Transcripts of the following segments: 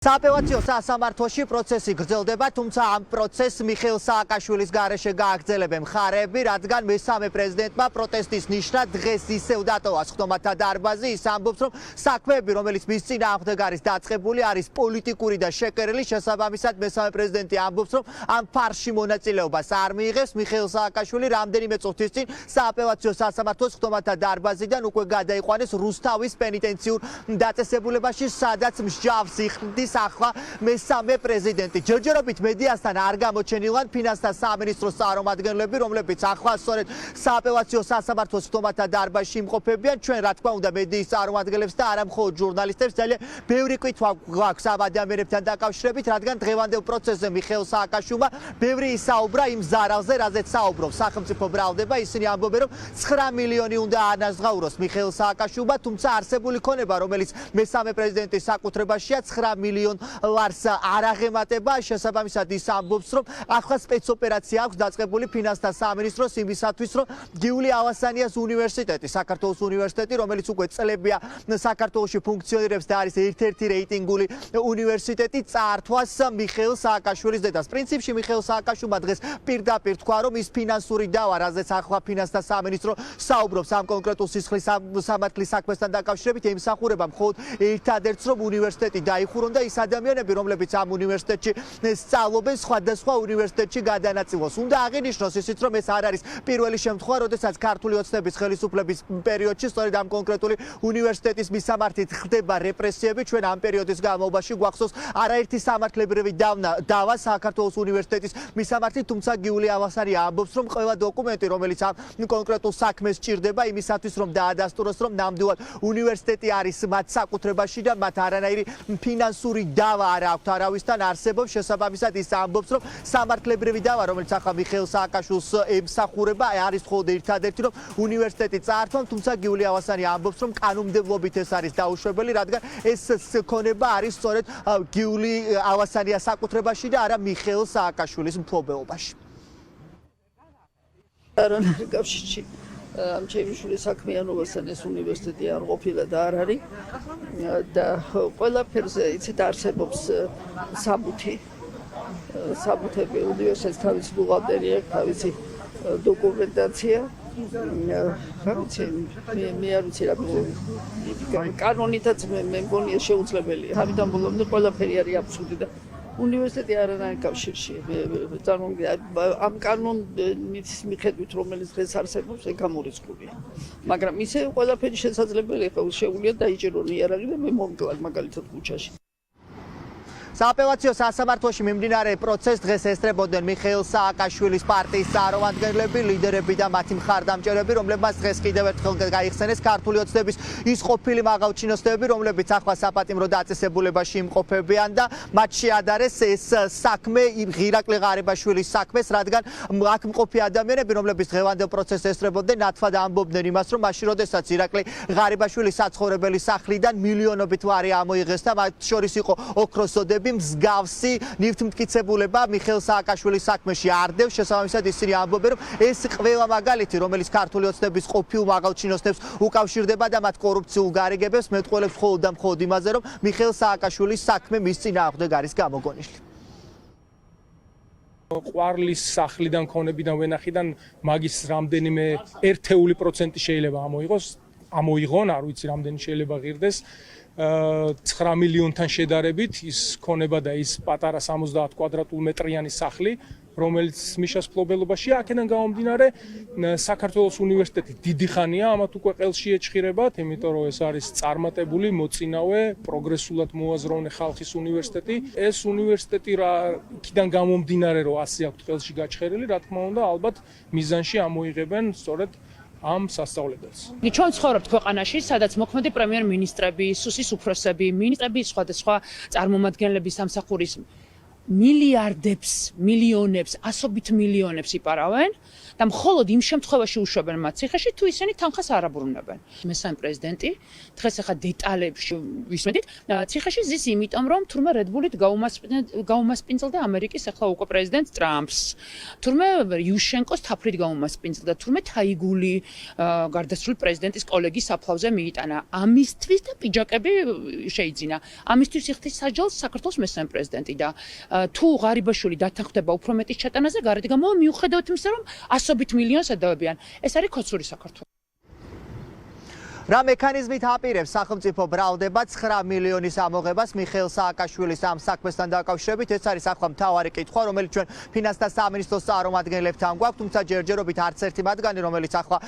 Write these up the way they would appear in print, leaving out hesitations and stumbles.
საპევაციო სასამართლოში პროცესი გრძელდება, თუმცა ამ პროცესს მიხეილ სააკაშვილის გარეშე გააგრძელებენ მხარეები, რადგან მესამე პრეზიდენტმა პროტესტის ნიშნად დღეს ისევ დატოვა სხდომათა დარბაზი. ის ამბობს, რომ საქმეები, რომელიც მის წინააღმდეგ არის დაწყებული, არის პოლიტიკური და შეკერილი. შესაბამისად, მესამე პრეზიდენტი ამბობს, რომ ამ ფარში მონაწილეობას არ მიიღებს. მიხეილ სააკაშვილი რამდენიმე წუთის წინ სააპელაციო სასამართლოს სხდომათა დარბაზიდან უკვე გადაიყვანეს რუსთავის პენიტენციურ დაწესებულებაში, სადაც მსჯავს იხდის ახლა მესამე პრეზიდენტი. ჯერჯერობით მედიასთან არ გამოჩენილან ფინანსთა სამინისტროს წარმომადგენლები, რომლებიც ახლა სწორედ სააპელაციო სასამართლოს სხდომათა დარბაზში იმყოფებიან. ჩვენ რა თქმა უნდა მედიის წარმომადგენლებს და არა მხოლოდ ჟურნალისტებს ძალიან ბევრი კითხვა გვაქვს ამ ადამიანებთან დაკავშირებით, რადგან დღევანდელ პროცესზე მიხეილ სააკაშვილმა ბევრი ისაუბრა იმ ზარალზე, რაზეც საუბრობს სახელმწიფო ბრალდება. ისინი ამბობენ, რომ 9 მილიონი უნდა ანაზღაუროს მიხეილ სააკაშვილმა, თუმცა არსებული ქონება, რომელიც მესამე პრეზიდენტის საკუთრებაშია, 9 მილიონ ლარს არ აღემატება. შესაბამისად ის ამბობს, რომ ახლა სპეცოპერაცია აქვს დაწყებული ფინანსთა სამინისტროს იმისათვის, რომ გიული ავასანიას უნივერსიტეტი, საქართველოს უნივერსიტეტი, რომელიც უკვე წლებია საქართველოში ფუნქციონირებს და არის ერთ-ერთი რეიტინგული უნივერსიტეტი, წაართვას მიხეილ სააკაშვილის დედას. პრინციპში მიხეილ სააკაშვილმა დღეს პირდაპირ თქვა, რომ ის ფინანსური დავა, რაზეც ახლა ფინანსთა სამინისტრო საუბრობს ამ კონკრეტულ სისხლის სამართლის საქმესთან დაკავშირებით, ემსახურება მხოლოდ ერთადერთს, რომ უნივერსიტეტი დაიხურონ და ის ადამიანები, რომლებიც ამ უნივერსიტეტში სწავლობენ, სხვადასხვა უნივერსიტეტში გადანაწილოს. უნდა აღინიშნოს ისიც, რომ ეს არ არის პირველი შემთხვევა, როდესაც ქართული ოცნების ხელისუფლების პერიოდში სწორედ ამ კონკრეტული უნივერსიტეტის მისამართით ხდება რეპრესიები. ჩვენ ამ პერიოდის განმავლობაში გვახსოვს არაერთი სამართლებრივი დავა საქართველოს უნივერსიტეტის მისამართით, თუმცა გიული ავასანია ამბობს, რომ ყველა დოკუმენტი, რომელიც ამ კონკრეტულ საქმეს ჭირდება, იმისათვის, რომ დაადასტუროს, რომ ნამდვილად უნივერსიტეტი არის მათ საკუთრებაში და მათ არანაირი ფინანსური დავა არ აქვთ არავისთან არსებობს. შესაბამისად ის ამბობს, რომ სამართლებრივი დავა, რომელიც ახლა მიხეილ სააკაშვილს ემსახურება, არის მხოლოდ ერთადერთი, რომ უნივერსიტეტი წაართვა, თუმცა გიული ავასანია ამბობს, რომ კანონმდებლობით ეს არის დაუშვებელი, რადგან ეს ქონება არის სწორედ გიული ავასანიას საკუთრებაში და არა მიხეილ სააკაშვილის მფლობელობაში. არანაირი კავშირი ამ ჩემი შვილის საქმიანობასთან ეს უნივერსიტეტი არ ყოფილა და არ არის და ყველაფერზე იცით არსებობს საბუთები უნივერსიტეტს თავისი ბუღალტერია, თავისი დოკუმენტაცია. მე არ ვიცი რა კანონითაც მე მგონია შეუძლებელია. ამიტომ ბოლომდე ყველაფერი არის აბსურდი და უნივერსიტეტი არანაირ კავშირში ამ კანონის მიხედვით, რომელიც დღეს არსებობს, გამორიცხულია. მაგრამ ისე ყველაფერი შესაძლებელია, შეუძლია დაიჭირონ იარაღი და მე მომკლან მაგალითად ქუჩაში. სააპელაციო სასამართლოში მიმდინარე პროცესს დღეს ესწრებოდნენ მიხეილ სააკაშვილის პარტიის წარმომადგენლები, ლიდერები და მათი მხარდამჭერები, რომლებმაც დღეს კიდევ ერთხელ გაიხსენეს ქართული ოცნების ის ყოფილი მაღალჩინოსნები, რომლებიც ახლა საპატიმრო დაწესებულებაში იმყოფებიან და მათ შეადარეს ეს საქმე ირაკლი ღარიბაშვილის საქმეს, რადგან აქ მყოფი ადამიანები, რომლებიც დღევანდელ პროცესს ესწრებოდნენ, ნათლად ამბობდნენ იმას, რომ მაშინ როდესაც ირაკლი ღარიბაშვილის საცხოვრებელი სახლიდან მილიონობით ლარი ამოიღეს და მათ შორის იყო ოქროსოდები, მსგავსი ნივთმტკიცებულება მიხეილ სააკაშვილის საქმეში არ დევს. შესაბამისად ისინი ამბობენ, რომ ეს ყველა მაგალითი, რომელიც ქართული ოცნების ყოფილ მაღალჩინოსნებს უკავშირდება და მათ კორუფციულ გარიგებებს, მეტყველებს მხოლოდ და მხოლოდ იმაზე, რომ მიხეილ სააკაშვილის საქმე მის წინააღმდეგ არის გამოგონიშნული. ყვარლის სახლიდან, ქონებიდან, ვენახიდან მაგის რამდენიმე ერთეული პროცენტი შეიძლება ამოიღონ, არ ვიცი რამდენი შეიძლება ღირდეს. 9 მილიონთან შედარებით ის ქონება და ის პატარა 70 კვადრატულ მეტრიანი სახლი, რომელიც მიშას მფლობელობაშია, აქედან გამომდინარე საქართველოს უნივერსიტეტი დიდი ხანია ამათ უკვე ყელში ეჭხირებათ, იმიტომ რომ ეს არის წარმატებული, მოწინავე, პროგრესულად მოაზროვნე ხალხის უნივერსიტეტი. ეს უნივერსიტეტი იქიდან გამომდინარე რომ ასე აქვთ ყელში გაჩხერილი, რა თქმა უნდა, ალბათ მიზანში ამოიღებენ სწორედ ამ სასწავლებელს. ჩვენ ცხოვრობთ ქვეყანაში, სადაც მოქმედი პრემიერ-მინისტრები, სუსის უფროსები, მინისტრები, სხვადასხვა წარმომადგენლების სამსახურის მილიარდებს, მილიონებს, ასობით მილიონებს იპარავენ და მხოლოდ იმ შემთხვევაში უშვებენ მათ ციხეში, თუ ისინი თანხას არ აბრუნებენ. მესამე პრეზიდენტი დღეს ახლა დეტალებში ვისმენთ, ციხეში ზის იმიტომ, რომ თურმე Red Bull-ით გაუმასპინძლდა ამერიკის ახლა უკვე პრეზიდენტ ტრამპს. თურმე იუშენკოს თაფლით გაუმასპინძლდა, თურმე თაიგული გარდაცვლილი პრეზიდენტის კოლეგის საფლავზე მიიტანა. ამისთვის და პიჯაკები შეიძინა. ამისთვის იხდის საჯალს საქართველოს მესამე პრეზიდენტი და თუ ღარიბაშვილი დათანხმდება უფრო მეტის ჩატანაზე, გარეთ გამოვა მიუხედავად იმისა, რომ ასობით მილიონს ედავებიან. ეს არის ქოცური საქართველო. რა მექანიზმით აპირებს სახელმწიფო ბრალდება 9 მილიონის ამოღებას მიხეილ სააკაშვილის ამ საქმესთან დაკავშირებით? ეს არის ახლა მთავარი კითხვა, რომელიც ჩვენ ფინანსთა სამინისტროს წარმომადგენლებთან გვაქვს, თუმცა ჯერჯერობით არც ერთი მათგანი, რომელიც ახლა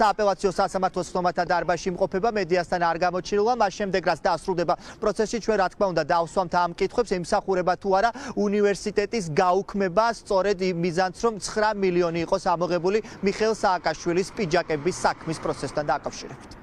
სააპელაციო სასამართლოს ხდომათა დარბაზში იმყოფება, მედიასთან არ გამოჩნილა. მას შემდეგ რაც დასრულდება პროცესი, ჩვენ რა თქმა უნდა დავსვამთ ამ კითხვებს, ემსახურება თუ არა უნივერსიტეტის გაუქმება სწორედ იმ მიზანს, რომ 9 მილიონი იყოს ამოღებული მიხეილ სააკაშვილის პიჯაკების საქმის პროცესთან დაკავშირებით.